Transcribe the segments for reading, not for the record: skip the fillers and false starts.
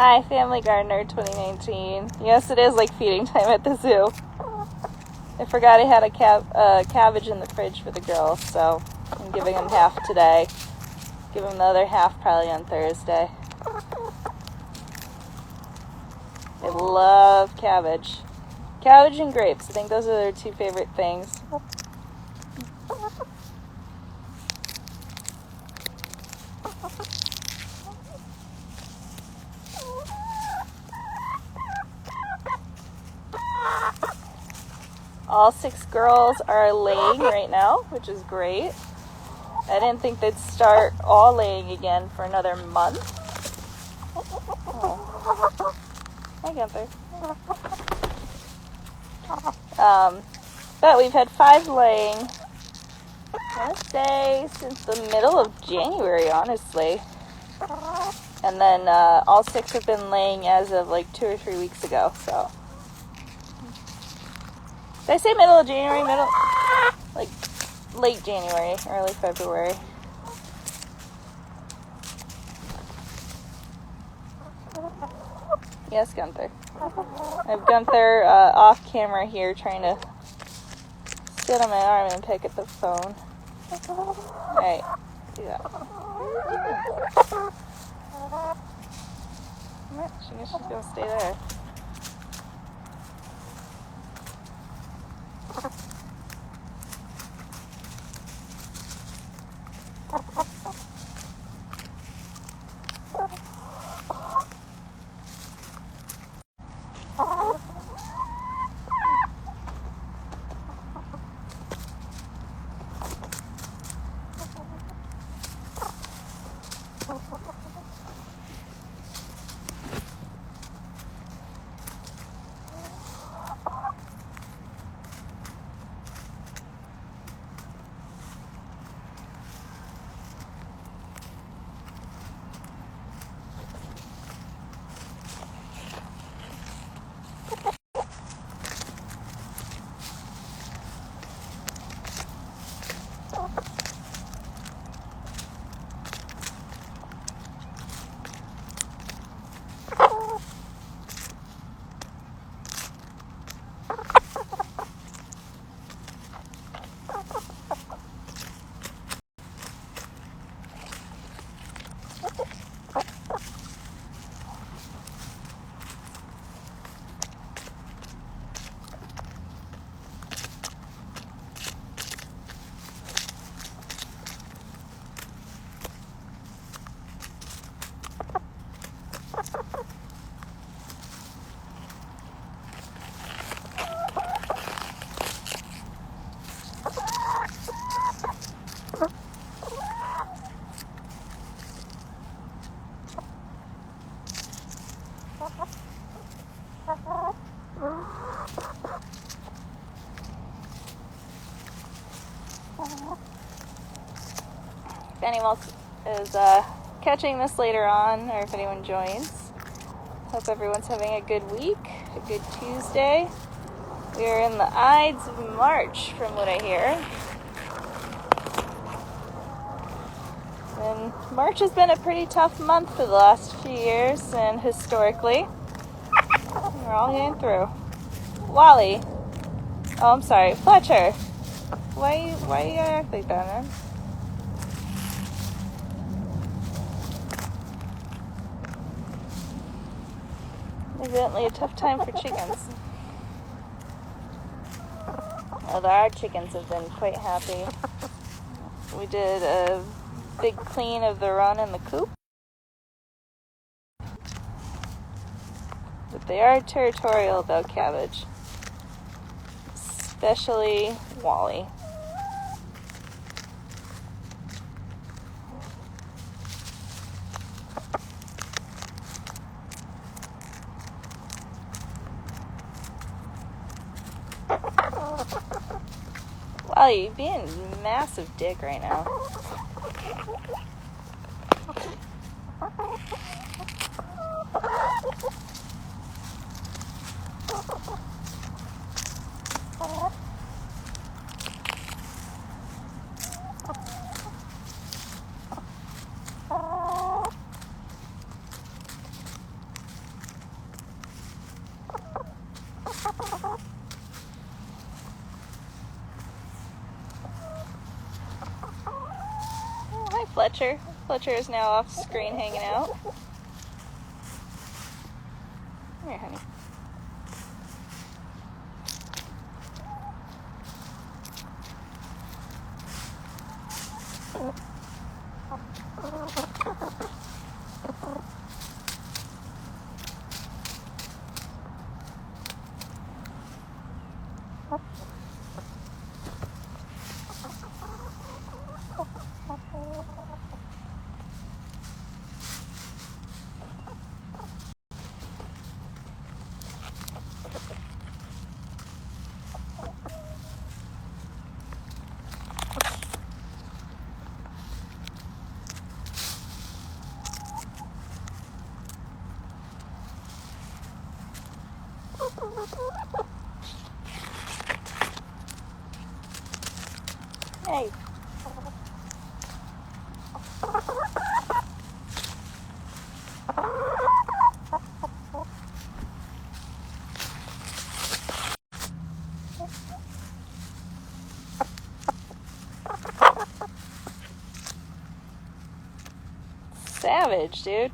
Hi, Family Gardener 2019. Yes, it is like feeding time at the zoo. I forgot I had a cabbage in the fridge for the girls, so I'm giving them half today. Give them the other half probably on Thursday. They love cabbage. Cabbage and grapes. I think those are their two favorite things. All 6 girls are laying right now, which is great. I didn't think they'd start all laying again for another month. Oh. Hi, Gunther. But we've had 5 laying, I want to say, since the middle of January, honestly. And then all 6 have been laying as of like 2 or 3 weeks ago, so. Did I say middle of January? Like late January, early February. Yes, Gunther. I have Gunther off camera here trying to sit on my arm and pick at the phone. Alright, do that. I guess she's gonna stay there. If anyone is catching this later on, or if anyone joins, hope everyone's having a good week, a good Tuesday. We are in the Ides of March, from what I hear. And March has been a pretty tough month for the last few years, and historically, we're all getting through. Wally. Oh, I'm sorry. Fletcher. Why you gotta act like that, man? Evidently a tough time for chickens. Although our chickens have been quite happy. We did a big clean of the run and the coop. But they are territorial about cabbage. Especially Wally. Wally, you're being a massive dick right now. Fletcher. Fletcher is now off screen hanging out. Come here, honey. Hey. Savage, dude.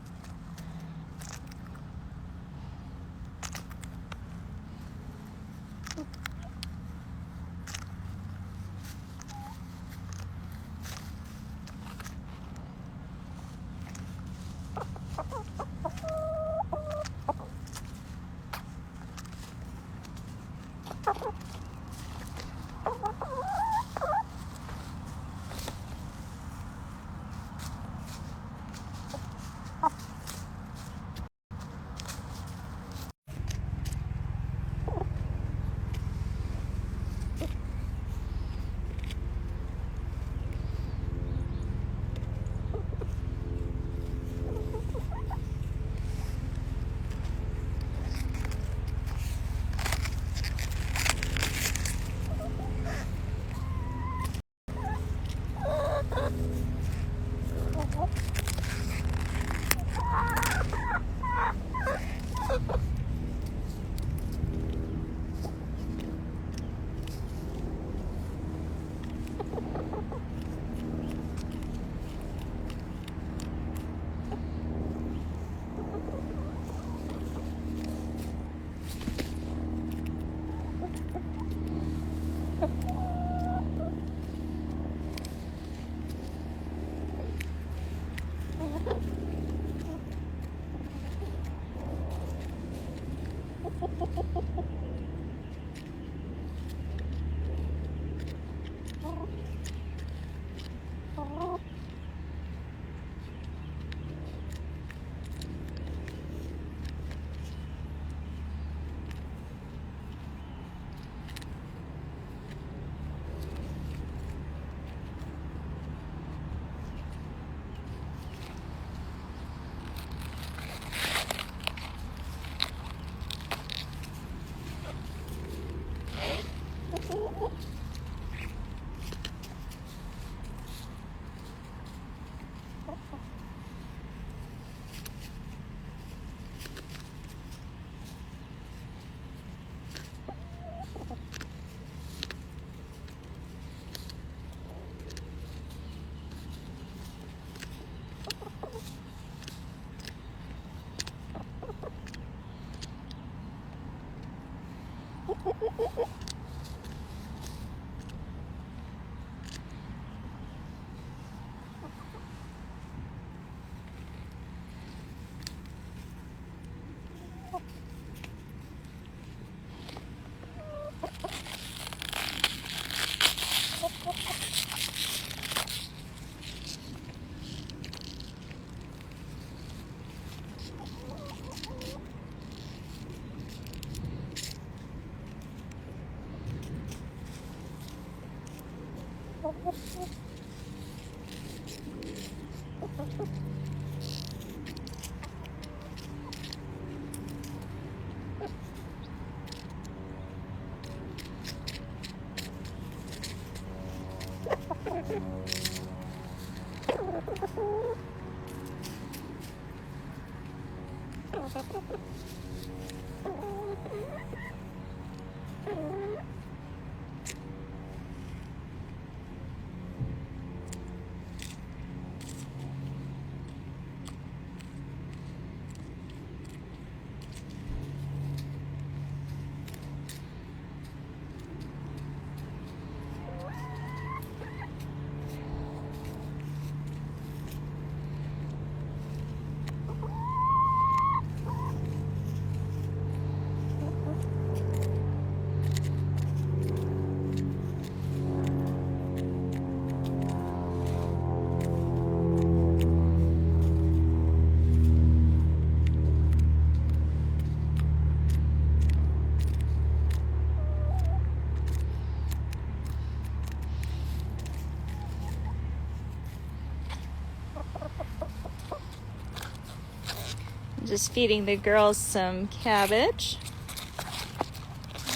Just feeding the girls some cabbage.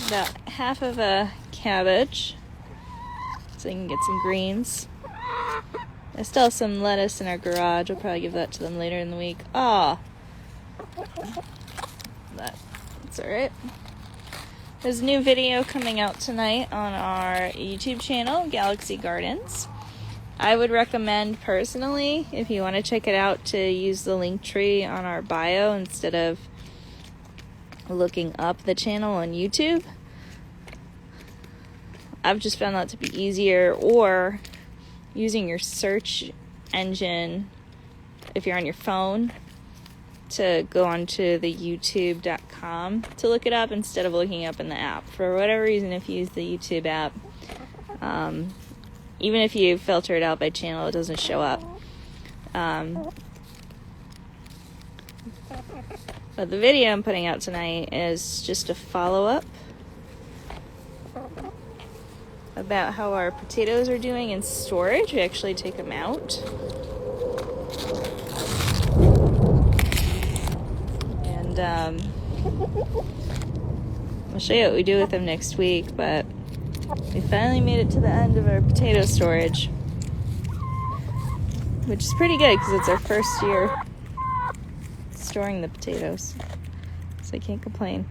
About half of a cabbage, so they can get some greens. I still have some lettuce in our garage. I'll probably give that to them later in the week. That's alright. There's a new video coming out tonight on our YouTube channel, Galaxy Gardens. I would recommend personally, if you want to check it out, to use the link tree on our bio instead of looking up the channel on YouTube. I've just found that to be easier, or using your search engine if you're on your phone to go onto the youtube.com to look it up instead of looking up in the app. For whatever reason, if you use the YouTube app, even if you filter it out by channel, it doesn't show up. But the video I'm putting out tonight is just a follow-up about how our potatoes are doing in storage. We actually take them out. And I'll show you what we do with them next week, but we finally made it to the end of our potato storage, which is pretty good because it's our first year storing the potatoes, so I can't complain.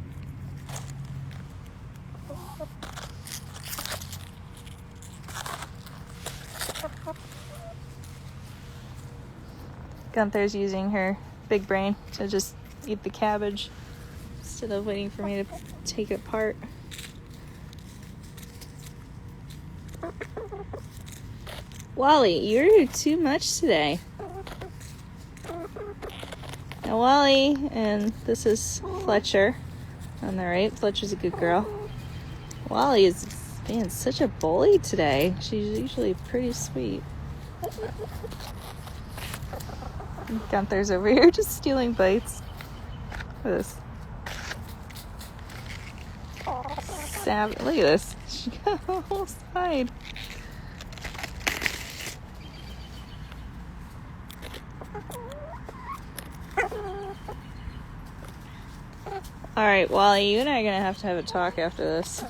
Gunther's using her big brain to just eat the cabbage instead of waiting for me to take it apart. Wally, you're too much today. Now Wally, and this is Fletcher on the right. Fletcher's a good girl. Wally is being such a bully today. She's usually pretty sweet. Gunther's over here just stealing bites. Look at this. Look at this. She got the whole side. Alright, Wally, you and I are going to have a talk after this.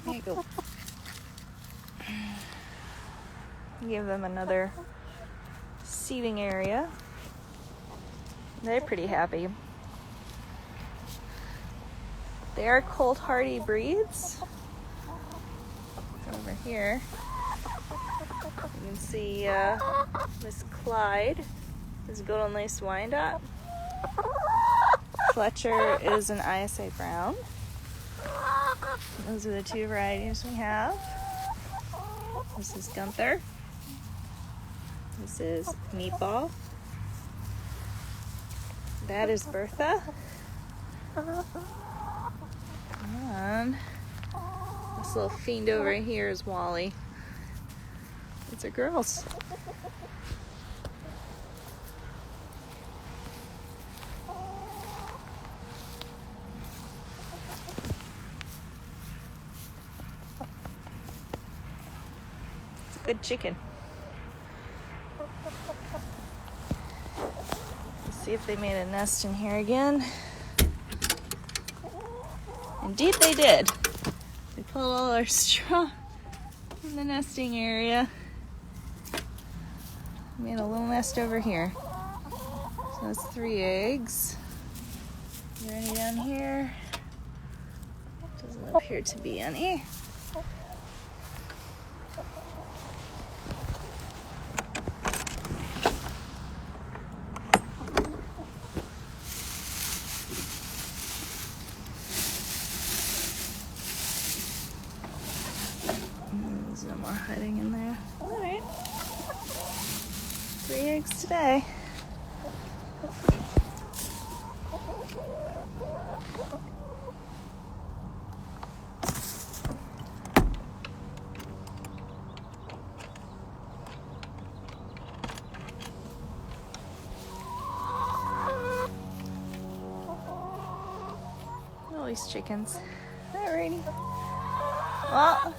There you go. Give them another seating area. They're pretty happy. They are cold hardy breeds. Over here, you can see Miss Clyde is a golden lace Wyandotte. Fletcher is an ISA brown. Those are the two varieties we have. This is Gunther. This is Meatball. That is Bertha. And this little fiend over here is Wally. These are girls. It's a good chicken. Let's see if they made a nest in here again. Indeed they did. They pulled all our straw from the nesting area. Made a little nest over here. So that's 3 eggs. Is there any down here? Doesn't appear to be any. There's no more hiding in there. All right. 3 eggs today. All these chickens. Alrighty. Well,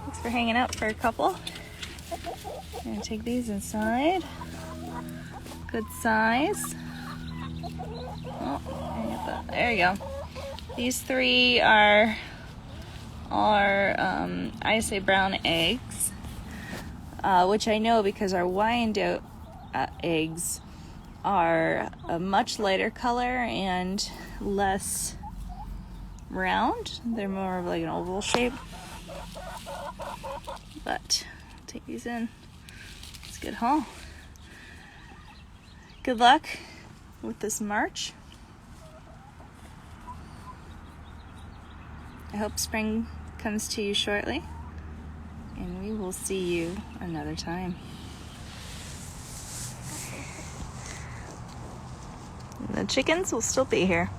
thanks for hanging out for a couple. I'm gonna take these inside. Good size. Oh, there you go. These 3 are I say brown eggs, which I know because our Wyandotte eggs are a much lighter color and less round. They're more of like an oval shape. But I'll take these in. It's a good haul. Good luck with this march. I hope spring comes to you shortly, and we will see you another time. The chickens will still be here.